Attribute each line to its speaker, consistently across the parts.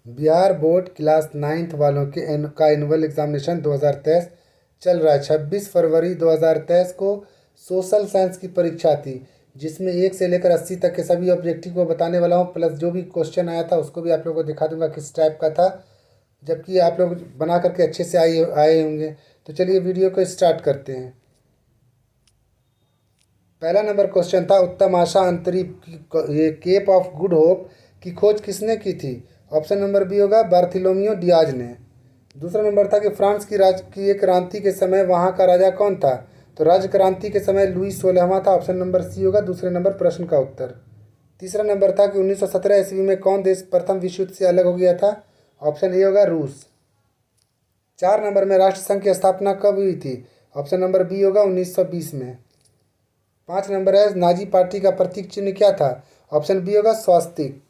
Speaker 1: Bihar board class 9th वालों के का एनुअल एग्जामिनेशन 2023 चल रहा है। 26 फरवरी 2023 को सोशल साइंस की परीक्षा थी, जिसमें 1 से लेकर 80 तक के सभी ऑब्जेक्टिव को बताने वाला हूँ, प्लस जो भी क्वेश्चन आया था उसको भी आप लोगों को दिखा दूंगा किस टाइप का था, जबकि आप लोग बना करके अच्छे से आए होंगे। तो चलिए वीडियो को स्टार्ट करते हैं। पहला नंबर क्वेश्चन था, उत्तम आशा अंतरिक्ष ये केप ऑफ गुड होप की खोज किसने की थी? ऑप्शन नंबर बी होगा बार्थिलोमियो डियाज ने। दूसरा नंबर था कि फ्रांस की राजकीय क्रांति के समय वहाँ का राजा कौन था? तो राज्य क्रांति के समय लुई 16वां था। ऑप्शन नंबर सी होगा दूसरे नंबर प्रश्न का उत्तर। तीसरा नंबर था कि 1917 ईस्वी में कौन देश प्रथम विश्व युद्ध से अलग हो गया था? ऑप्शन ए होगा रूस। 4 नंबर में राष्ट्रसंघ की स्थापना कब हुई थी? ऑप्शन नंबर बी होगा 1920 में। 5 नंबर है, नाजी पार्टी का प्रतीक चिन्ह क्या था? ऑप्शन बी होगा स्वास्तिक।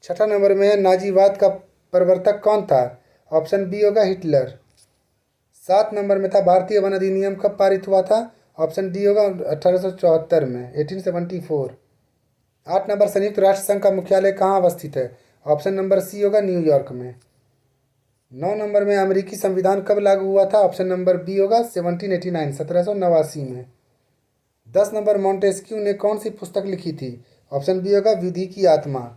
Speaker 1: 6ठा नंबर में है, नाजीवाद का प्रवर्तक कौन था? ऑप्शन बी होगा हिटलर। 7 नंबर में था, भारतीय वन अधिनियम कब पारित हुआ था? ऑप्शन डी होगा 1874 में, 1874। 8 नंबर, संयुक्त राष्ट्र संघ का मुख्यालय कहाँ अवस्थित है? ऑप्शन नंबर सी होगा न्यूयॉर्क में। 9 नंबर में, अमेरिकी संविधान कब लागू हुआ था? ऑप्शन नंबर बी होगा 1789, 1789 में। 10 नंबर, मॉन्टेस्क्यू ने कौन सी पुस्तक लिखी थी? ऑप्शन बी होगा विधि की आत्मा।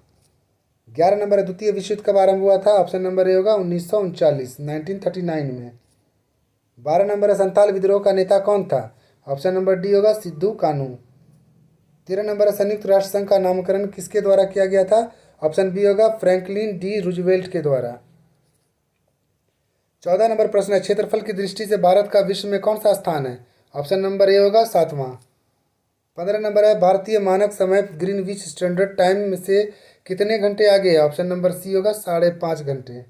Speaker 1: 11 नंबर, द्वितीय विश्व युद्ध कब आरंभ हुआ था? ऑप्शन नंबर ए होगा 1939, 1939 में। 12 नंबर है, संथाल विद्रोह का नेता कौन था? ऑप्शन नंबर डी होगा सिद्धू कानू। 13 नंबर है, संयुक्त राष्ट्र संघ का नामकरण किसके द्वारा किया गया था? ऑप्शन बी होगा फ्रैंकलिन डी रूजवेल्ट के द्वारा। 14 नंबर प्रश्न है, क्षेत्रफल की दृष्टि से भारत का विश्व में कौन सा स्थान है? ऑप्शन नंबर ए होगा 7वां। 15 नंबर है, भारतीय मानक समय ग्रीनविच स्टैंडर्ड टाइम से कितने घंटे आगे है? ऑप्शन नंबर सी होगा 5.5 घंटे।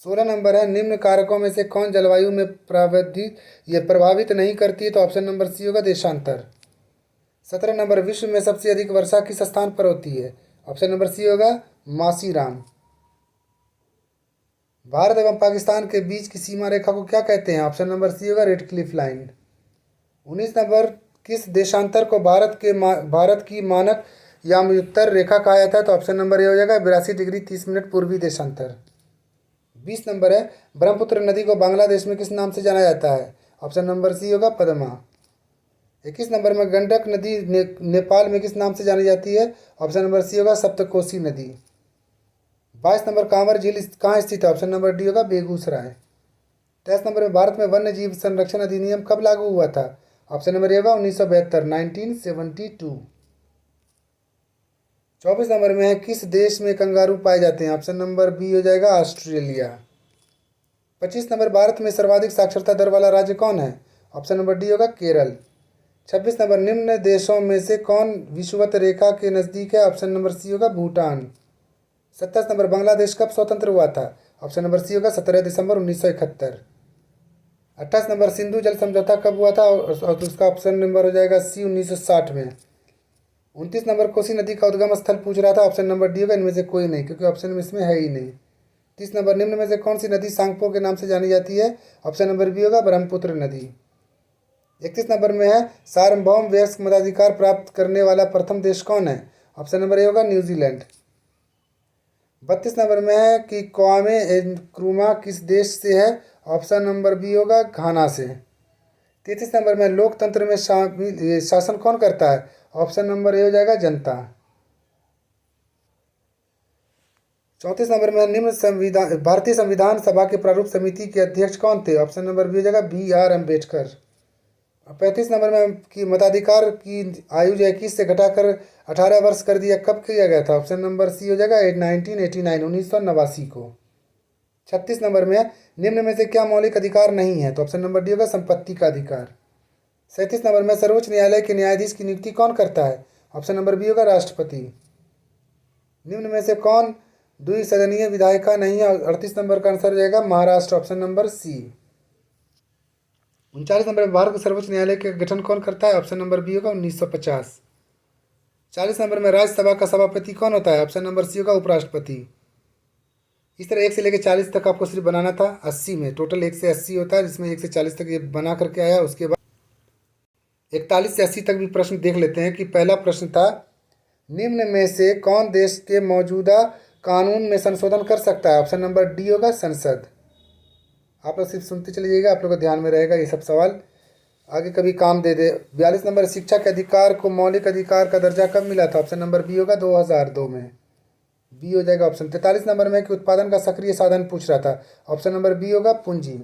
Speaker 1: 16 नंबर है, निम्न कारकों में से कौन जलवायु में प्रभावित नहीं करती है? तो ऑप्शन नंबर सी होगा देशांतर। 17 नंबर, विश्व में सबसे अधिक वर्षा किस स्थान पर होती है? ऑप्शन नंबर सी होगा मासीराम। भारत एवं पाकिस्तान के बीच की सीमा रेखा को क्या कहते हैं? ऑप्शन नंबर सी होगा रेड क्लिफ लाइन। 19 नंबर, किस देशांतर को भारत की मानक यामोत्तर रेखा कहा जाता है? तो ऑप्शन नंबर ए हो जाएगा 82 डिग्री 30 मिनट पूर्वी देशांतर। 20 नंबर है, ब्रह्मपुत्र नदी को बांग्लादेश में किस नाम से जाना जाता है? ऑप्शन नंबर सी होगा पद्मा। 21 नंबर में, गंडक नदी नेपाल में किस नाम से जानी जाती है? ऑप्शन नंबर सी होगा सप्तकोसी नदी। 22 नंबर, कांवर झील कहाँ स्थित है? ऑप्शन नंबर डी होगा बेगूसराय। 23 नंबर में, भारत में वन्य जीव संरक्षण अधिनियम कब लागू हुआ था? ऑप्शन नंबर ए होगा 1972, 1972। 24 नंबर में है, किस देश में कंगारू पाए जाते हैं? ऑप्शन नंबर बी हो जाएगा ऑस्ट्रेलिया। 25 नंबर, भारत में सर्वाधिक साक्षरता दर वाला राज्य कौन है? ऑप्शन नंबर डी होगा केरल। 26 नंबर, निम्न देशों में से कौन विषुवत रेखा के नज़दीक है? ऑप्शन नंबर सी होगा भूटान। 27 नंबर, बांग्लादेश कब स्वतंत्र हुआ था? ऑप्शन नंबर सी होगा 17 दिसंबर 1971। 28 नंबर, सिंधु जल समझौता कब हुआ था? और उसका ऑप्शन नंबर हो जाएगा सी 1960 में। 29 नंबर, कोसी नदी का उद्गम स्थल पूछ रहा था। ऑप्शन नंबर डी होगा इनमें से कोई नहीं, क्योंकि ऑप्शन में इसमें है ही नहीं। 30 नंबर, निम्न में से कौन सी नदी सांगपो के नाम से जानी जाती है? ऑप्शन नंबर बी होगा ब्रह्मपुत्र नदी। 31 नंबर में है, सार्वभौम वयस्क मताधिकार प्राप्त करने वाला प्रथम देश कौन है? ऑप्शन नंबर ए होगा न्यूजीलैंड। 32 नंबर में है कि क्वामे नक्रुमा किस देश से है? ऑप्शन नंबर बी होगा घाना से। 33 नंबर में, लोकतंत्र में शामिल शासन कौन करता है? ऑप्शन नंबर ए हो जाएगा जनता। 34 नंबर में, निम्न संविधान भारतीय संविधान सभा के प्रारूप समिति के अध्यक्ष कौन थे? ऑप्शन नंबर बी हो जाएगा BR अम्बेडकर। 35 नंबर में, कि मताधिकार की आयु जो 21 से घटाकर 18 वर्ष कर दिया कब किया गया था? ऑप्शन नंबर सी हो जाएगा 1989, 1989 को। 36 नंबर में, निम्न में से क्या मौलिक अधिकार नहीं है? तो ऑप्शन नंबर डी होगा संपत्ति का अधिकार। 37 नंबर में, सर्वोच्च न्यायालय के न्यायाधीश की नियुक्ति कौन करता है? ऑप्शन नंबर बी होगा राष्ट्रपति। निम्न में से कौन द्विसदनीय विधायिका नहीं है? 38 नंबर का आंसर हो जाएगा महाराष्ट्र, ऑप्शन नंबर सी। 39 नंबर में, भारत के सर्वोच्च न्यायालय का गठन कौन करता है? ऑप्शन नंबर बी होगा 1950। 40 नंबर में, राज्यसभा का सभापति कौन होता है? ऑप्शन नंबर सी होगा उपराष्ट्रपति। इस तरह 1 से लेकर 40 तक आपको सिर्फ बनाना था। 80 में टोटल 1 से 80 होता है, जिसमें 1 से 40 तक ये बना करके आया। उसके बाद 41 से 80 तक भी प्रश्न देख लेते हैं। कि पहला प्रश्न था, निम्न में से कौन देश के मौजूदा कानून में संशोधन कर सकता है? ऑप्शन नंबर डी होगा संसद। आप लोग सिर्फ सुनते चलिएगा, आप लोग को ध्यान में रहेगा ये सब सवाल, आगे कभी काम दे दे। 42 नंबर, शिक्षा के अधिकार को मौलिक अधिकार का दर्जा कब मिला था? ऑप्शन नंबर बी होगा 2002 में, बी हो जाएगा ऑप्शन। 43 नंबर में कि उत्पादन का सक्रिय साधन पूछ रहा था, ऑप्शन नंबर बी होगा पूंजी।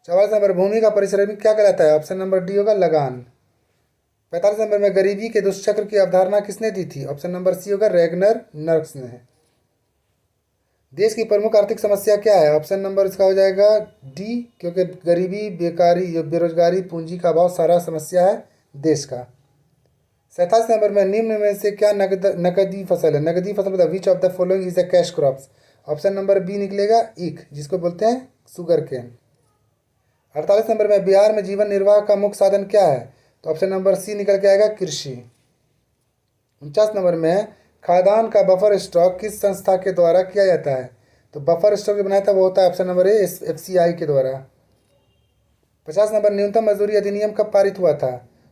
Speaker 1: 44 नंबर, भूमि का परिश्रमी क्या कहलाता है? ऑप्शन नंबर डी होगा लगान। 45 नंबर में गरीबी के दुष्चक्र की अवधारणा किसने दी थी? ऑप्शन नंबर सी होगा रैगनर नर्क्स ने। देश की प्रमुख आर्थिक समस्या क्या है? ऑप्शन नंबर इसका हो जाएगा डी, क्योंकि गरीबी, बेकारी, बेरोजगारी, पूंजी का अभाव सारा समस्या है देश का। 47 नंबर में निम्न में से क्या नकदी फसल है? नकदी फसल मतलब which of the following is a cash crops? Option number B निकलेगा ईख, जिसको बोलते हैं शुगर केन। 48 नंबर में बिहार में जीवन निर्वाह का मुख्य साधन क्या है? तो ऑप्शन नंबर सी निकल के आएगा कृषि। 49 नंबर में खाद्यान्न का बफर स्टॉक किस संस्था के द्वारा किया जाता है? तो बफर स्टॉक जो बनाया था वो होता है ऑप्शन नंबर ए FCI के द्वारा। 50 नंबर, न्यूनतम मजदूरी अधिनियम कब पारित हुआ था?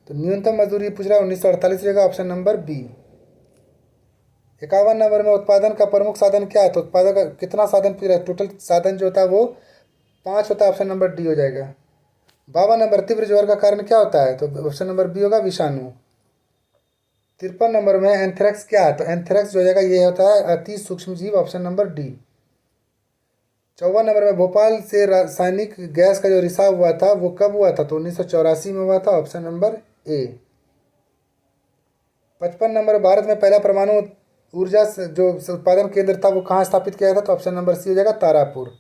Speaker 1: तो न्यूनतम मजदूरी पूछ रहा है 1948 रहेगा, ऑप्शन नंबर बी। 51 नंबर में उत्पादन का प्रमुख साधन क्या है? तो उत्पादन का कितना साधन पूछ रहा है? टोटल साधन जो होता है वो 5 होता है, ऑप्शन नंबर डी हो जाएगा। 52 नंबर, तीव्र ज्वर का कारण क्या होता है? तो ऑप्शन नंबर बी होगा विषाणु। 53 नंबर में एंथ्रेक्स क्या है? तो एंथ्रेक्स जो हो जाएगा ये होता है अति सूक्ष्म जीव, ऑप्शन नंबर डी। 54 नंबर में भोपाल से रासायनिक गैस का जो रिसाव हुआ था वो कब हुआ था? तो 1984 में हुआ था, option number A. 55 number, Bharat में पहला परमाणु ऊर्जा जो उत्पादन केंद्र था वो कहाँ स्थापित किया गया था? तो ऑप्शन नंबर सी हो जाएगा तारापुर,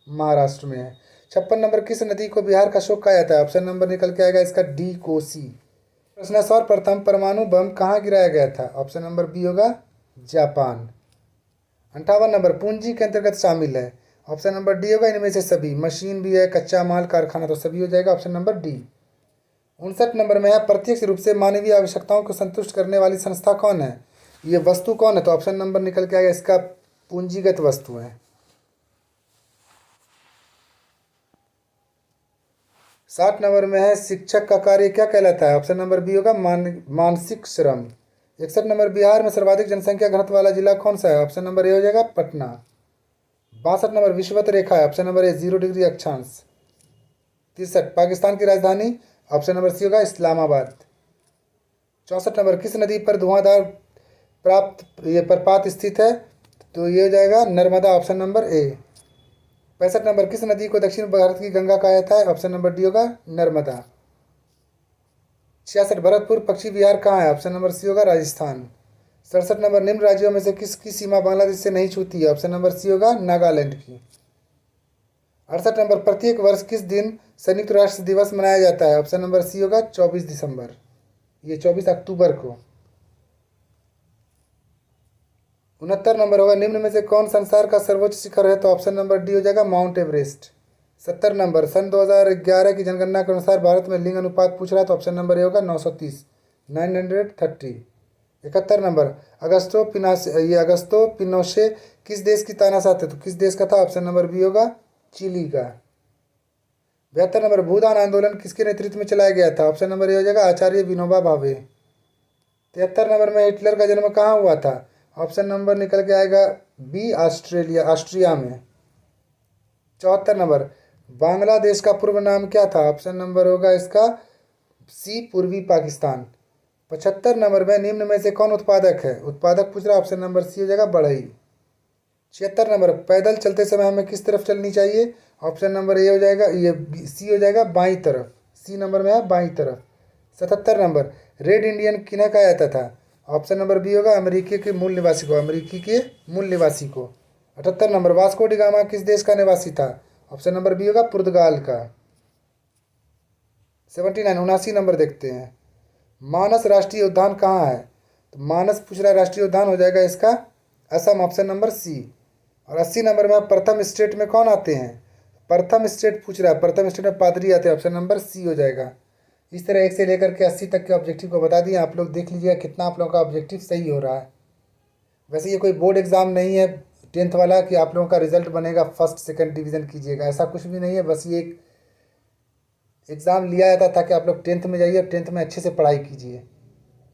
Speaker 1: महाराष्ट्र में है। 56 नंबर, किस नदी को बिहार का शोक कहा जाता है? ऑप्शन नंबर निकल के आएगा इसका डी कोसी। प्रश्न, सर्वप्रथम परमाणु बम कहाँ गिराया गया था? ऑप्शन नंबर बी होगा जापान। 58 नंबर, पूंजी के अंतर्गत शामिल है? ऑप्शन नंबर डी होगा इनमें से सभी, मशीन भी है, कच्चा माल, कारखाना, तो सभी हो जाएगा, ऑप्शन नंबर डी। 59 नंबर में है प्रत्यक्ष रूप से मानवीय आवश्यकताओं को संतुष्ट करने वाली संस्था कौन है? ये वस्तु कौन है? तो ऑप्शन नंबर निकल के आएगा इसका पूंजीगत वस्तु है। 60 नंबर में है शिक्षक का कार्य क्या कहलाता है? ऑप्शन नंबर बी होगा मानसिक श्रम। 61 नंबर, बिहार में सर्वाधिक जनसंख्या घनत्व वाला जिला कौन सा है? ऑप्शन नंबर ए हो जाएगा पटना। 62 नंबर, विषुवत रेखा है? ऑप्शन नंबर ए 0 डिग्री अक्षांश। 63, पाकिस्तान की राजधानी? ऑप्शन नंबर सी होगा इस्लामाबाद। 64 नंबर, किस नदी पर धुआंधार प्रपात स्थित है? तो ये हो जाएगा Narmada, option number A. 65 number, किस नदी को दक्षिण भारत की गंगा कहा जाता है? ऑप्शन नंबर डी होगा नर्मदा। 66, भरतपुर पक्षी विहार कहाँ है? ऑप्शन नंबर सी होगा राजस्थान। 67 नंबर, निम्न राज्यों में से किसकी सीमा बांग्लादेश से नहीं छूती है? ऑप्शन नंबर सी होगा नागालैंड की। 68 नंबर, प्रत्येक वर्ष किस दिन संयुक्त राष्ट्र दिवस मनाया जाता है? ऑप्शन नंबर सी होगा 24 दिसंबर, ये 24 अक्टूबर को। 69 नंबर होगा, निम्न में से कौन संसार का सर्वोच्च शिखर है? तो ऑप्शन नंबर डी हो जाएगा माउंट एवरेस्ट। 70 नंबर, सन 2011 की जनगणना के अनुसार भारत में लिंग अनुपात पूछ रहा है, तो ऑप्शन नंबर ए होगा 930, 930। 71 नंबर, अगस्तो पिनोशे किस देश की तानाशाह थे? तो किस देश का था? ऑप्शन नंबर बी होगा चिली का। 72 नंबर, भूदान आंदोलन किसके नेतृत्व में चलाया गया था? ऑप्शन नंबर ए हो जाएगा आचार्य विनोबा भावे। 73 नंबर में हिटलर का जन्म कहाँ हुआ था? ऑप्शन नंबर निकल के आएगा बी ऑस्ट्रिया में। 74 नंबर, बांग्लादेश का पूर्व नाम क्या था? ऑप्शन नंबर होगा इसका सी पूर्वी पाकिस्तान। 75 नंबर में निम्न में से कौन उत्पादक है? उत्पादक पूछ रहा, ऑप्शन नंबर सी हो जाएगा बढ़ई। 76 नंबर, पैदल चलते समय हमें किस तरफ चलनी चाहिए? ऑप्शन नंबर ए हो जाएगा, ये सी हो जाएगा बाईं तरफ, सी नंबर में है बाईं तरफ। 77 नंबर, रेड इंडियन किन्हें कहा जाता था? ऑप्शन नंबर बी होगा अमेरिकी के मूल निवासी को, अमेरिकी के मूल निवासी को। 78 नंबर, वास्को डी गामा किस देश का निवासी था? ऑप्शन नंबर बी होगा पुर्तगाल का। 79 नंबर देखते हैं, मानस राष्ट्रीय उद्यान कहाँ है? तो मानस पूछ रहा है राष्ट्रीय उद्यान हो जाएगा इसका असम, ऑप्शन नंबर सी। और 80 नंबर में प्रथम स्टेट में कौन आते हैं? प्रथम स्टेट पूछ रहा है, प्रथम स्टेट में पादरी आते हैं, ऑप्शन नंबर सी हो जाएगा। इस तरह 1 से लेकर के 80 तक के ऑब्जेक्टिव को बता दिए, आप लोग देख लीजिएगा कितना आप लोगों का ऑब्जेक्टिव सही हो रहा है। वैसे ये कोई बोर्ड एग्ज़ाम नहीं है 10th वाला कि आप लोगों का रिजल्ट बनेगा फर्स्ट सेकंड डिवीज़न कीजिएगा, ऐसा कुछ भी नहीं है। बस ये एक एग्ज़ाम लिया जाता ताकि आप लोग 10th में जाइए और 10th में अच्छे से पढ़ाई कीजिए।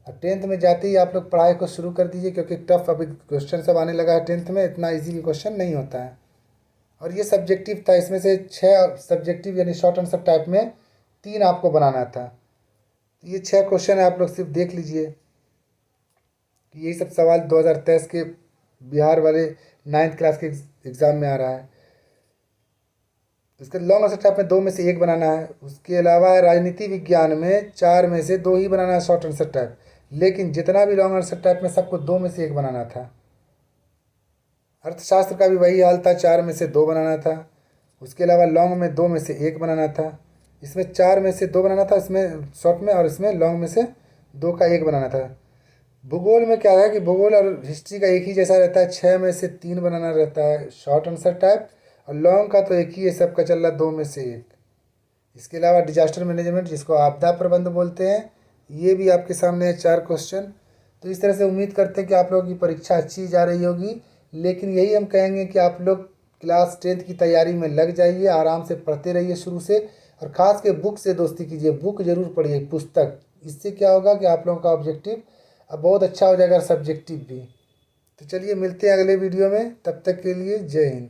Speaker 1: और 10th में जाते ही आप लोग पढ़ाई को शुरू कर दीजिए, क्योंकि टफ अभी क्वेश्चन सब आने लगा है 10th में, इतना इजी भी क्वेश्चन नहीं होता है। और ये सब्जेक्टिव था, इसमें से 6 सब्जेक्टिव यानी शॉर्ट आंसर टाइप में 3 आपको बनाना था। ये 6 क्वेश्चन है, आप लोग सिर्फ देख लीजिए कि यही सब सवाल 2023 के बिहार वाले 9th क्लास के एग्ज़ाम में आ रहा है। इसका लॉन्ग आंसर टाइप में 2 में से 1 बनाना है। उसके अलावा राजनीति विज्ञान में 4 में से 2 ही बनाना है शॉर्ट आंसर टाइप, लेकिन जितना भी लॉन्ग आंसर टाइप में सबको 2 में से 1 बनाना था। अर्थशास्त्र का भी वही हाल था, 4 में से 2 बनाना था। उसके अलावा लॉन्ग में 2 में से 1 बनाना था। इसमें 4 में से 2 बनाना था, इसमें शॉर्ट में, और इसमें लॉन्ग में से 2 का 1 बनाना था। भूगोल में क्या है कि भूगोल और हिस्ट्री का एक ही जैसा रहता है, 6 में से 3 बनाना रहता है शॉर्ट आंसर टाइप, और लॉन्ग का तो एक ही है, सबका चल रहा 2 में से 1। इसके अलावा डिजास्टर मैनेजमेंट, जिसको आपदा प्रबंध बोलते हैं, ये भी आपके सामने है 4 क्वेश्चन। तो इस तरह से उम्मीद करते हैं कि आप लोगों की परीक्षा अच्छी जा रही होगी, लेकिन यही हम कहेंगे कि आप लोग क्लास 10th की तैयारी में लग जाइए, आराम से पढ़ते रहिए शुरू से, और ख़ास के बुक से दोस्ती कीजिए, बुक जरूर पढ़िए, पुस्तक। इससे क्या होगा कि आप लोगों का ऑब्जेक्टिव अब बहुत अच्छा हो जाएगा, सब्जेक्टिव भी। तो चलिए मिलते हैं अगले वीडियो में, तब तक के लिए जय हिंद।